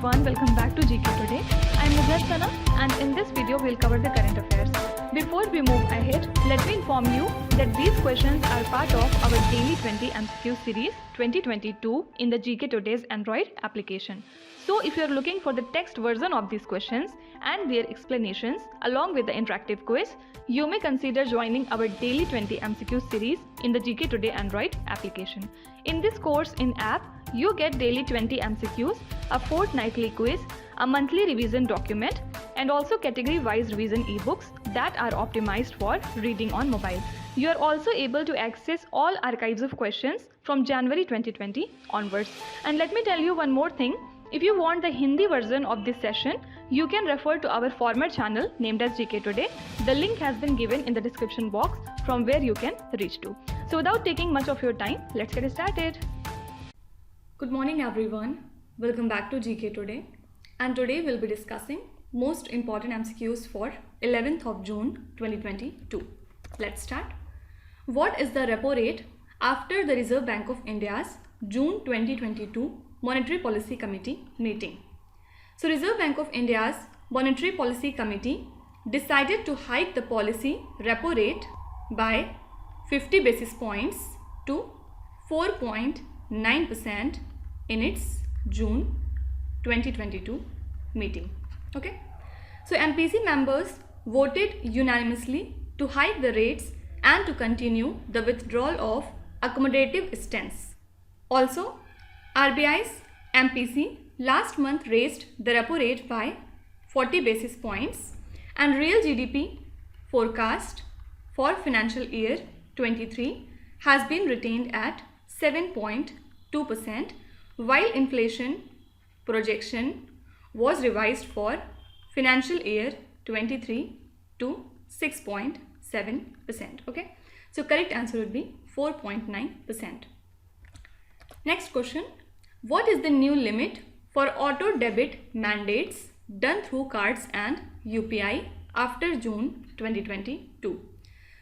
everyone, welcome back to GK Today. I am Sana and in this video we'll cover the current affairs. Before we move ahead, let me inform you that these questions are part of our daily 20 MCQ series 2022 in the GK Today's Android application. So if you are looking for the text version of these questions and their explanations along with the interactive quiz, you may consider joining our daily 20 MCQ series in the GK Today Android application. In this course in app, you get daily 20 MCQs, a fortnightly quiz, a monthly revision document, and also category-wise revision e-books that are optimized for reading on mobile. You are also able to access all archives of questions from January 2020 onwards. And let me tell you one more thing. If you want the Hindi version of this session, you can refer to our former channel named as GK Today. The link has been given in the description box from where you can reach to. So without taking much of your time, let's get started. Good morning everyone. Welcome back to GK Today. And today we'll be discussing most important MCQs for 11th of June 2022. Let's start. What is the repo rate after the Reserve Bank of India's June 2022 Monetary Policy Committee meeting? So Reserve Bank of India's Monetary Policy Committee decided to hike the policy repo rate by 50 basis points to 4.9% in its June 2022 meeting. Okay. So MPC members voted unanimously to hike the rates and to continue the withdrawal of accommodative stance. Also, RBI's MPC last month raised the repo rate by 40 basis points and real GDP forecast for financial year 23 has been retained at 7.2%, while inflation projection was revised for financial year 23 to 6.7%. Okay, so correct answer would be 4.9%. Next question. What is the new limit for auto debit mandates done through cards and UPI after June 2022?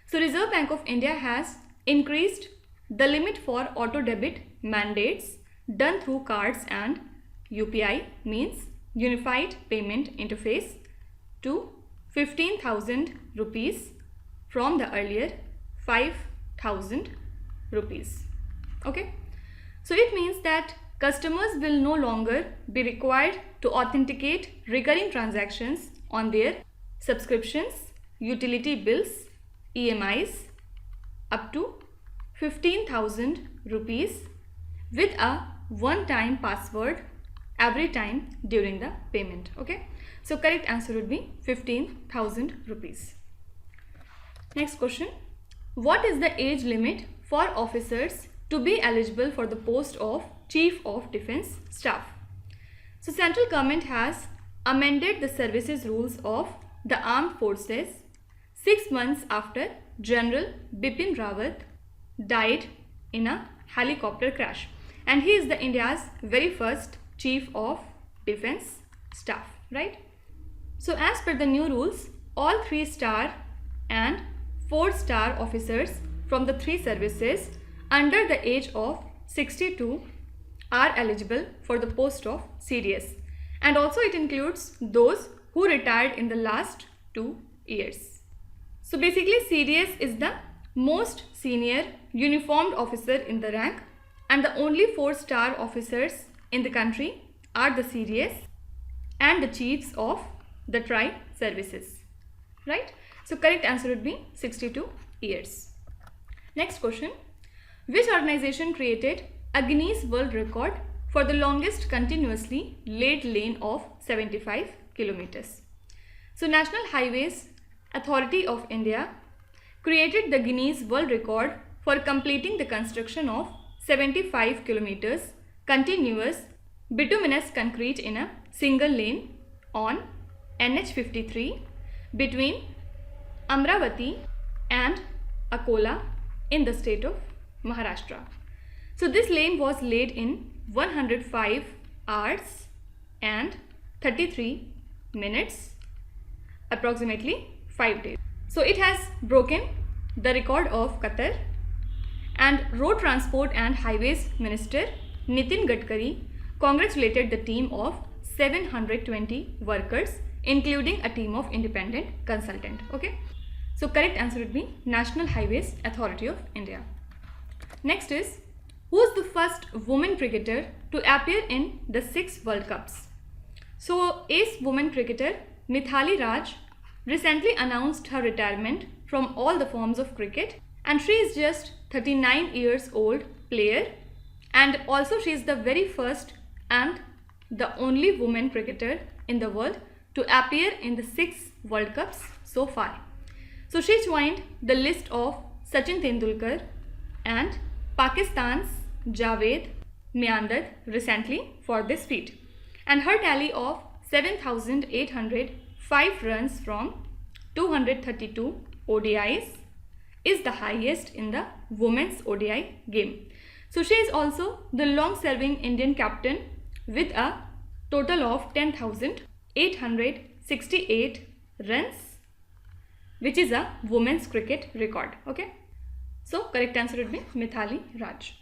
So Reserve Bank of India has increased the limit for auto debit mandates done through cards and UPI, means Unified Payment Interface, to 15,000 rupees from the earlier 5,000 rupees. Okay, so it means that customers will no longer be required to authenticate recurring transactions on their subscriptions, utility bills, EMIs up to 15,000 rupees with a one-time password every time during the payment. Okay, so correct answer would be 15,000 rupees. Next question. What is the age limit for officers to be eligible for the post of Chief of Defence Staff? So central government has amended the services rules of the armed forces 6 months after General Bipin Rawat died in a helicopter crash, and he is the India's very first Chief of Defence Staff, right? So as per the new rules, all 3-star and 4-star officers from the 3 services under the age of 62 are eligible for the post of CDS, and also it includes those who retired in the last 2 years. So basically CDS is the most senior uniformed officer in the rank, and the only 4-star officers in the country are the CDS and the chiefs of the tri services, right? So correct answer would be 62 years. Next question. Which organization created a Guinness World Record for the longest continuously laid lane of 75 kilometers? So National Highways Authority of India created the Guinness World Record for completing the construction of 75 kilometers continuous bituminous concrete in a single lane on NH53 between Amravati and Akola in the state of Maharashtra. So this lane was laid in 105 hours and 33 minutes, approximately 5 days. So it has broken the record of Qatar, and Road Transport and Highways Minister Nitin Gadkari congratulated the team of 720 workers, including a team of independent consultant. Okay. So correct answer would be National Highways Authority of India. Next is, who is the first woman cricketer to appear in the 6 World Cups? So ace woman cricketer Mithali Raj recently announced her retirement from all the forms of cricket, and she is just 39 years old player, and also she is the very first and the only woman cricketer in the world to appear in the 6 World Cups so far. So she joined the list of Sachin Tendulkar and Pakistan's Javed Miandad recently for this feat, and her tally of 7,805 runs from 232 ODIs is the highest in the women's ODI game. So she is also the long-serving Indian captain with a total of 10,868 runs, which is a women's cricket record. Okay. So correct answer would be Mithali Raj.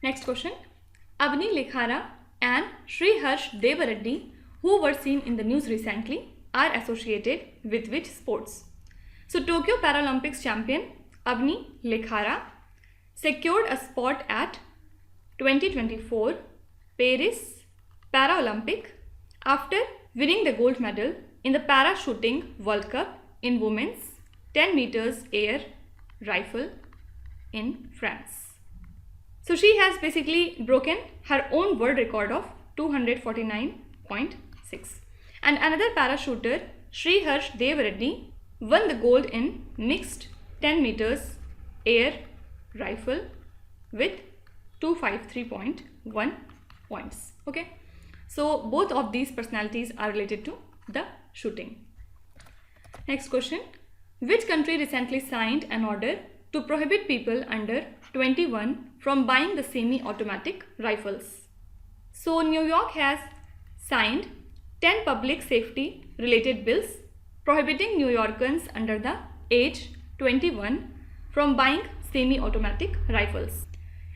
Next question. Avni Lekhara and Sri Harsh Devareddy, who were seen in the news recently, are associated with which sports? So Tokyo Paralympics champion Avni Lekhara secured a spot at 2024 Paris Paralympic after winning the gold medal in the Parachuting World Cup in women's 10 meters air rifle in France. So she has basically broken her own world record of 249.6. And another parachuter, Sri Harsh Devareddy, won the gold in mixed 10 meters air rifle with 253.1 points. Okay. So both of these personalities are related to the shooting. Next question. Which country recently signed an order to prohibit people under 21 from buying the semi-automatic rifles? So New York has signed 10 public safety related bills prohibiting New Yorkers under the age 21 from buying semi-automatic rifles.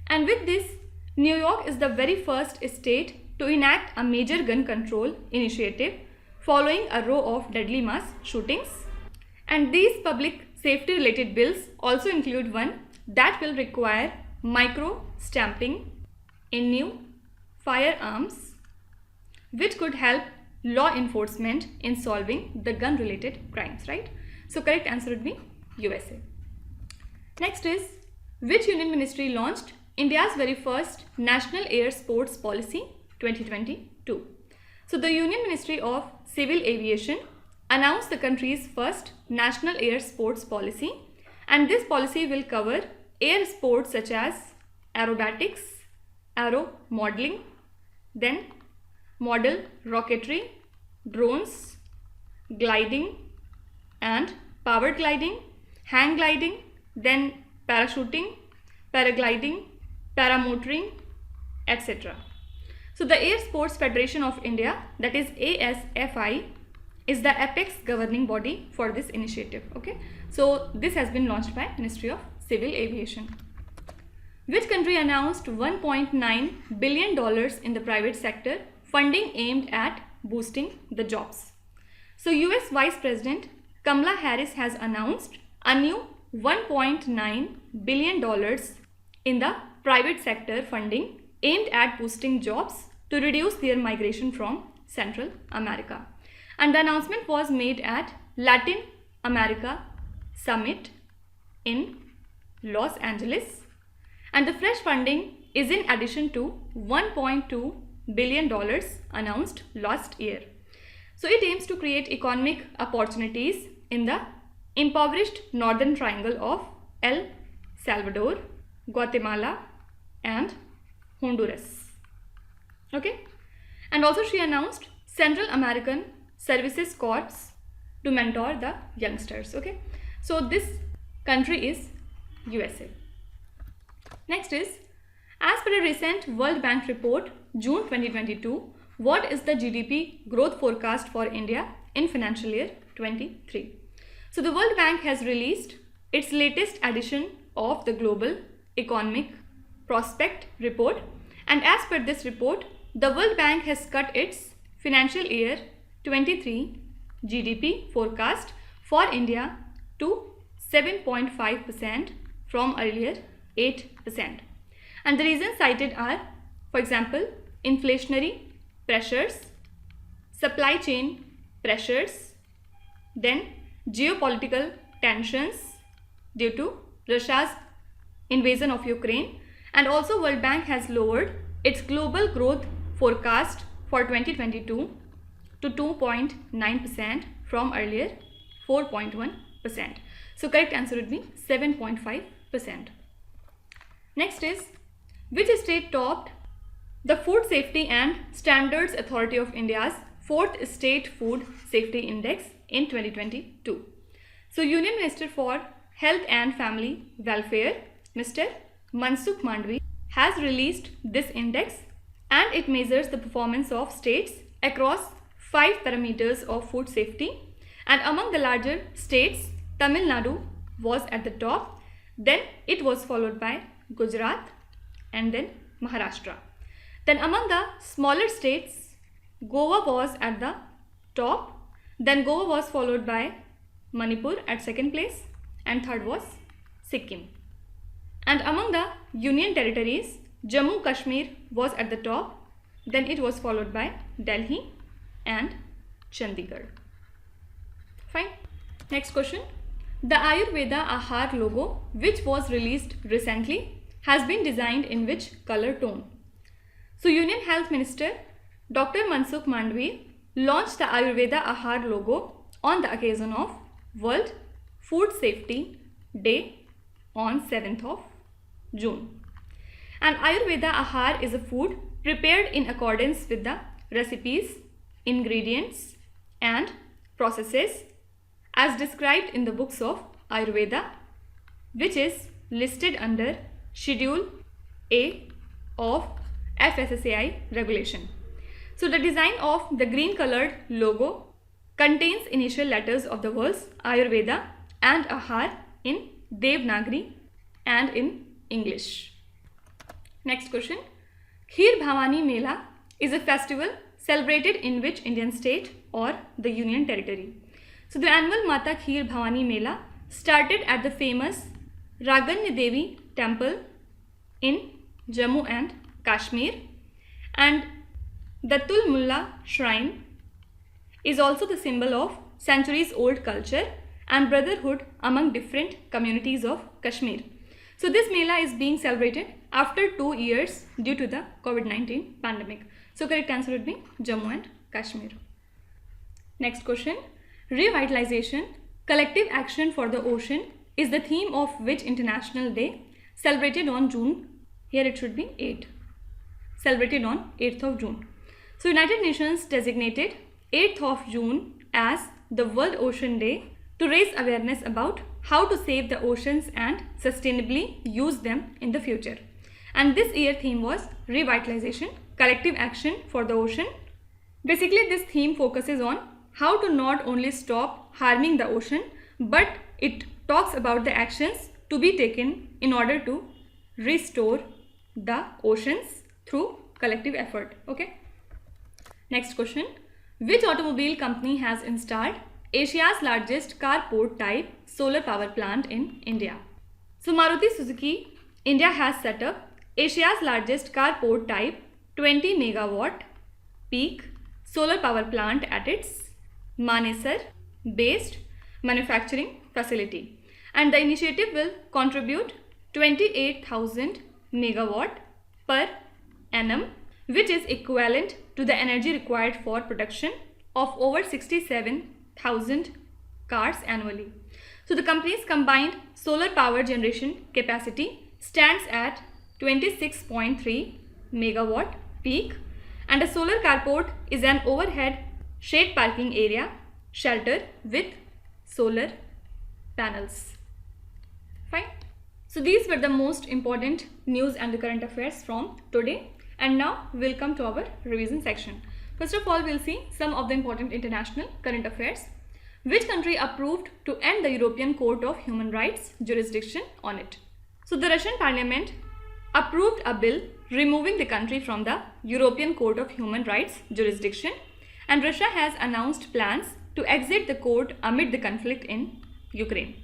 And with this, New York is the very first state to enact a major gun control initiative following a row of deadly mass shootings. And these public safety related bills also include one that will require micro stamping in new firearms, which could help law enforcement in solving the gun related crimes, right? So correct answer would be USA. Next is, which union ministry launched India's very first National Air Sports Policy 2022? So the Union Ministry of Civil Aviation announced the country's first National Air Sports Policy, and this policy will cover air sports such as aerobatics, aero modeling, then model rocketry, drones, gliding and powered gliding, hang gliding, then parachuting, paragliding, paramotoring, etc. So the Air Sports Federation of India, that is ASFI, is the apex governing body for this initiative. Okay, so this has been launched by Ministry of Civil Aviation. Which country announced $1.9 billion in the private sector funding aimed at boosting the jobs? So US Vice President Kamala Harris has announced a new $1.9 billion in the private sector funding aimed at boosting jobs to reduce their migration from Central America. And the announcement was made at Latin America Summit in Los Angeles. And the fresh funding is in addition to $1.2 billion announced last year. So it aims to create economic opportunities in the impoverished northern triangle of El Salvador, Guatemala and Honduras. Okay, and also she announced Central American Services Corps to mentor the youngsters. Okay, so this country is USA. Next is, as per a recent World Bank report, June 2022, what is the GDP growth forecast for India in financial year 23? So the World Bank has released its latest edition of the Global Economic Prospect report, and as per this report, the World Bank has cut its financial year 23 GDP forecast for India to 7.5% from earlier 8%. And the reasons cited are, for example, inflationary pressures, supply chain pressures, then geopolitical tensions due to Russia's invasion of Ukraine, and also World Bank has lowered its global growth forecast for 2022 to 2.9% from earlier 4.1%. So correct answer would be 7.5%. Next is, which state topped the Food Safety and Standards Authority of India's 4th State Food Safety Index in 2022? So Union Minister for Health and Family Welfare, Mr. Mansukh Mandvi, has released this index, and it measures the performance of states across 5 parameters of food safety. And among the larger states, Tamil Nadu was at the top, then it was followed by Gujarat and then Maharashtra. Then among the smaller states, Goa was at the top, then Goa was followed by Manipur at second place, and third was Sikkim. And among the union territories, Jammu Kashmir was at the top, then it was followed by Delhi and Chandigarh. Fine. Next question. The Ayurveda Ahar logo, which was released recently, has been designed in which color tone? So Union Health Minister Dr. Mansukh Mandvi launched the Ayurveda Ahar logo on the occasion of World Food Safety Day on 7th of June. And Ayurveda Ahar is a food prepared in accordance with the recipes, ingredients and processes as described in the books of Ayurveda, which is listed under Schedule A of FSSAI regulation. So the design of the green colored logo contains initial letters of the words Ayurveda and Ahar in Devanagari and in English. Next question. Kheer Bhawani Mela is a festival celebrated in which Indian state or the Union Territory? So the annual Mata Kheer Bhawani Mela started at the famous Raganya Devi temple in Jammu and Kashmir, and the Tul Mulla shrine is also the symbol of centuries old culture and brotherhood among different communities of Kashmir. So this Mela is being celebrated after 2 years due to the COVID-19 pandemic. So correct answer would be Jammu and Kashmir. Next question. Revitalisation, collective action for the ocean is the theme of which international day celebrated on June? Here it should be 8. Celebrated on 8th of June. So United Nations designated 8th of June as the World Ocean Day to raise awareness about how to save the oceans and sustainably use them in the future. And this year theme was Revitalisation, collective action for the ocean. Basically this theme focuses on how to not only stop harming the ocean, but it talks about the actions to be taken in order to restore the oceans through collective effort. Okay. Next question. Which automobile company has installed Asia's largest carport type solar power plant in India? So Maruti Suzuki India has set up Asia's largest carport type 20 megawatt peak solar power plant at its Manesar based manufacturing facility, and the initiative will contribute 28,000 megawatt per annum, which is equivalent to the energy required for production of over 67,000 cars annually. So the company's combined solar power generation capacity stands at 26.3 megawatt peak, and a solar carport is an overhead shade parking area shelter with solar panels. Fine. So these were the most important news and the current affairs from today, and now we'll come to our revision section. First of all, we'll see some of the important international current affairs. Which country approved to end the European Court of Human Rights jurisdiction on it? So the Russian Parliament approved a bill removing the country from the European Court of Human Rights jurisdiction, and Russia has announced plans to exit the court amid the conflict in Ukraine.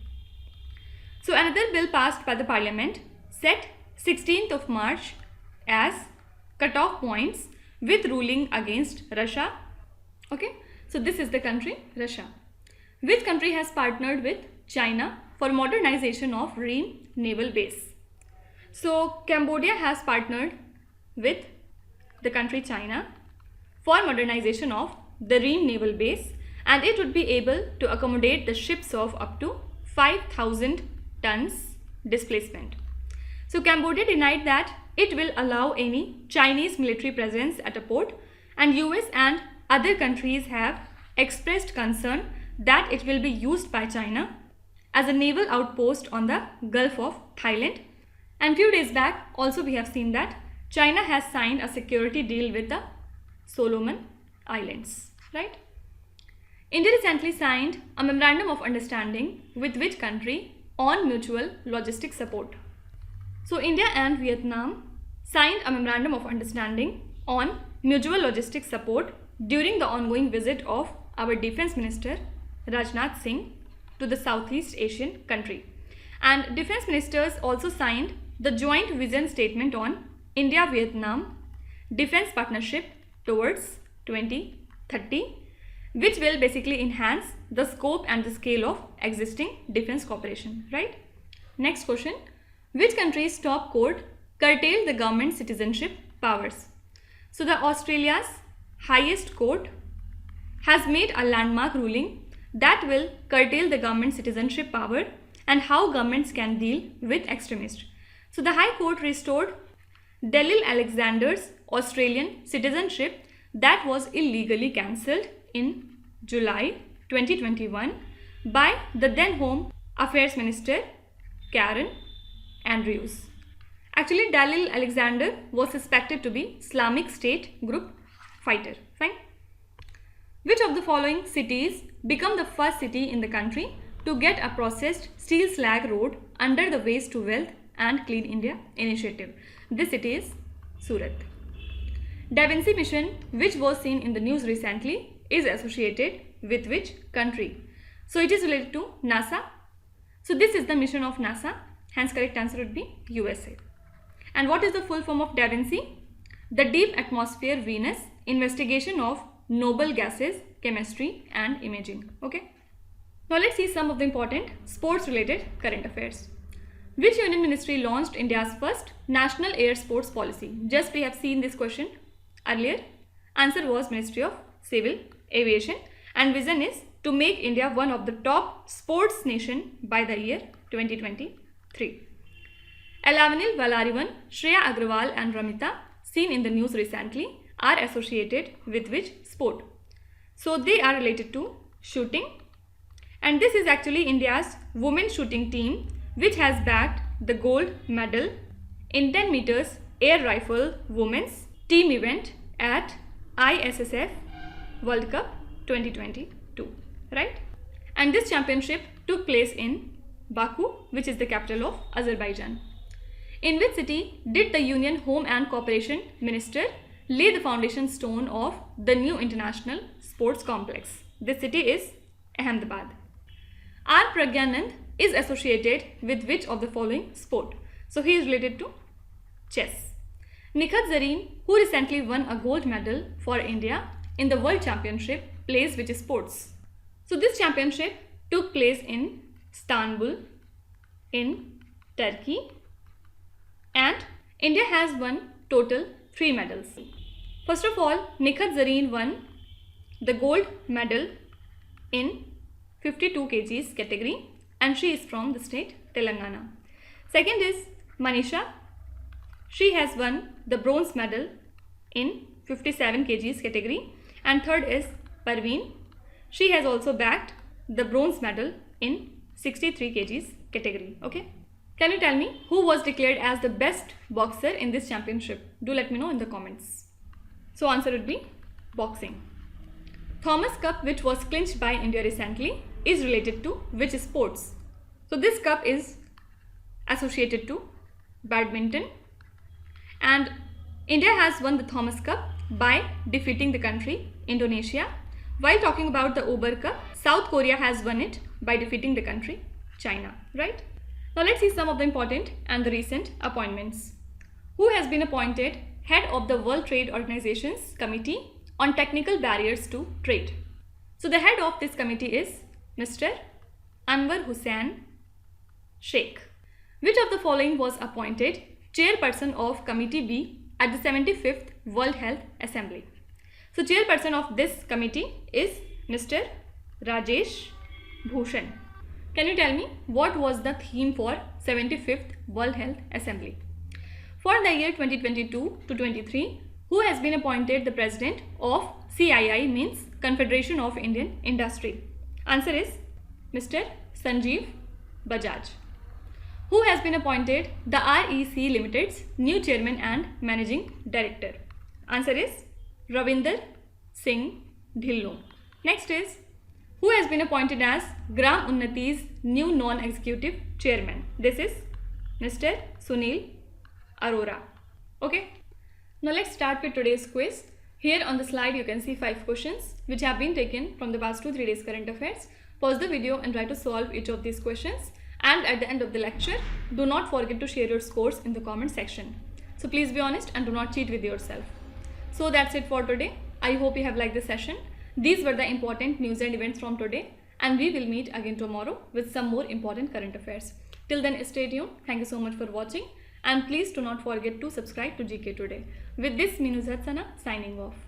So another bill passed by the parliament set 16th of March as cutoff points with ruling against Russia. Okay, so this is the country Russia. Which country has partnered with China for modernization of Ream naval base? So Cambodia has partnered with the country China for modernization of the Ream naval base, and it would be able to accommodate the ships of up to 5,000 tons displacement. So Cambodia denied that it will allow any Chinese military presence at a port, and US and other countries have expressed concern that it will be used by China as a naval outpost on the Gulf of Thailand. And few days back also we have seen that China has signed a security deal with the Solomon Islands, right? India recently signed a memorandum of understanding with which country on mutual logistic support? So India and Vietnam signed a memorandum of understanding on mutual logistic support during the ongoing visit of our Defence Minister Rajnath Singh to the Southeast Asian country. And Defence Ministers also signed the joint vision statement on India-Vietnam Defence Partnership towards 2030, which will basically enhance the scope and the scale of existing defence cooperation, right? Next question. Which country's top court curtailed the government citizenship powers? So the Australia's highest court has made a landmark ruling that will curtail the government citizenship power and how governments can deal with extremists. So the High Court restored Dalil Alexander's Australian citizenship that was illegally cancelled in July 2021 by the then Home Affairs Minister Karen Andrews. Actually, Dalil Alexander was suspected to be Islamic State group fighter. Fine. Which of the following cities become the first city in the country to get a processed steel slag road under the Waste to Wealth and Clean India initiative? This city is Surat. Da Vinci mission, which was seen in the news recently, is associated with which country? So it is related to NASA. So this is the mission of NASA. Hence correct answer would be USA. And what is the full form of Da Vinci? The Deep Atmosphere Venus Investigation of Noble Gases, Chemistry and Imaging. Okay. Now let's see some of the important sports related current affairs. Which union ministry launched India's first national air sports policy? Just we have seen this question earlier. Answer was Ministry of Civil Aviation, and vision is to make India one of the top sports nation by the year 2023. Alavanil Valarivan, Shreya Agrawal and Ramita, seen in the news recently, are associated with which sport? So they are related to shooting, and this is actually India's women's shooting team which has bagged the gold medal in 10 meters air rifle women's team event at ISSF World Cup 2022, right? And this championship took place in Baku, which is the capital of Azerbaijan. In which city did the Union Home and Cooperation Minister lay the foundation stone of the new international sports complex? This city is Ahmedabad. R. Pragyanand is associated with which of the following sport? So he is related to chess. Nikhat Zareen, who recently won a gold medal for India in the World Championship, plays which sports? So this championship took place in Istanbul in Turkey, and India has won total 3 medals. First of all, Nikhat Zareen won the gold medal in 52 kgs category, and she is from the state Telangana. Second is Manisha. She has won the bronze medal in 57 kgs category. And third is Parveen. She has also bagged the bronze medal in 63 kgs category. Okay. Can you tell me who was declared as the best boxer in this championship? Do let me know in the comments. So answer would be boxing. Thomas Cup, which was clinched by India recently, is related to which sports? So this cup is associated to badminton, and India has won the Thomas Cup by defeating the country Indonesia. While talking about the Uber Cup, South Korea has won it by defeating the country China, right? Now let's see some of the important and the recent appointments. Who has been appointed head of the World Trade Organization's Committee on Technical Barriers to Trade? So the head of this committee is Mr. Anwar Hussain Sheikh. Which of the following was appointed chairperson of Committee B at the 75th World Health Assembly? So chairperson of this committee is Mr. Rajesh Bhushan. Can you tell me what was the theme for 75th World Health Assembly? For the year 2022 to 23, who has been appointed the president of CII, means Confederation of Indian Industry? Answer is Mr. Sanjeev Bajaj. Who has been appointed the REC Limited's new chairman and managing director? Answer is Ravinder Singh Dhillon. Next is, who has been appointed as Gram Unnati's new non-executive chairman? This is Mr. Sunil Arora. Okay. Now let's start with today's quiz. Here on the slide you can see 5 questions which have been taken from the past 2-3 days current affairs. Pause the video and try to solve each of these questions. And at the end of the lecture, do not forget to share your scores in the comment section. So please be honest and do not cheat with yourself. So that's it for today. I hope you have liked the session. These were the important news and events from today, and we will meet again tomorrow with some more important current affairs. Till then, stay tuned. Thank you so much for watching, and please do not forget to subscribe to GK Today. With this, Minuzat Sana signing off.